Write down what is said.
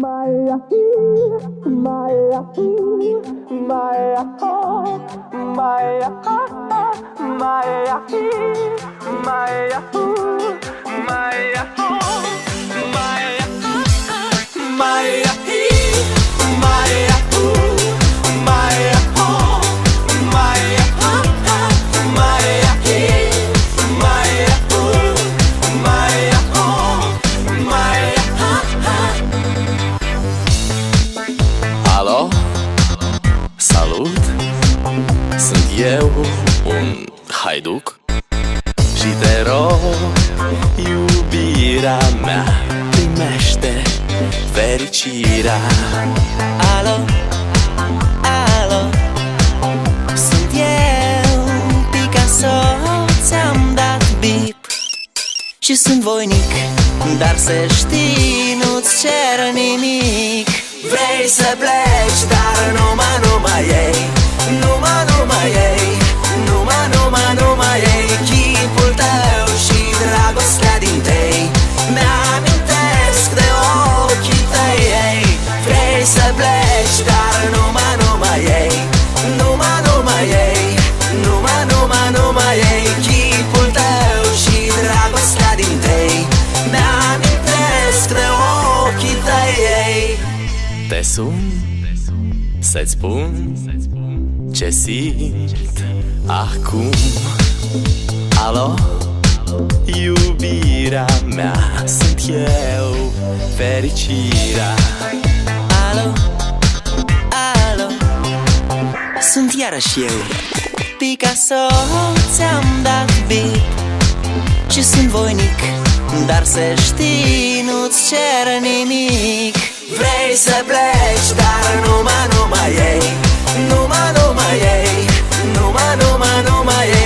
Maya, Maya, Maya, Maya, Maya, Maya, Maya, Alo, salut, sunt eu, un haiduc și te rog, iubirea mea, primește fericirea. Alo, alo, sunt eu, Picasso, ți-am dat bip și sunt voinic, dar să știi, nu-ți cer nimic. Vrei să pleci, dar numai ei, numai ei, numai ei, chipul tău și dragostea din tei mi-amintesc de ochii tăi, ei. Vrei să pleci, dar numai ei, numai ei, numai ei, chipul tău și dragostea din tei mi-amintesc de ochii tăi, ei. Te sun să-ți spun ce simt acum. Alo, iubirea mea, sunt eu, fericirea. Alo, alo, sunt iarăși eu, Picasso, ți-am dat bip și sunt voinic, dar să știi, nu-ți cer nimic. Vrei să pleci, dar numai ei, numai ei, numai ei,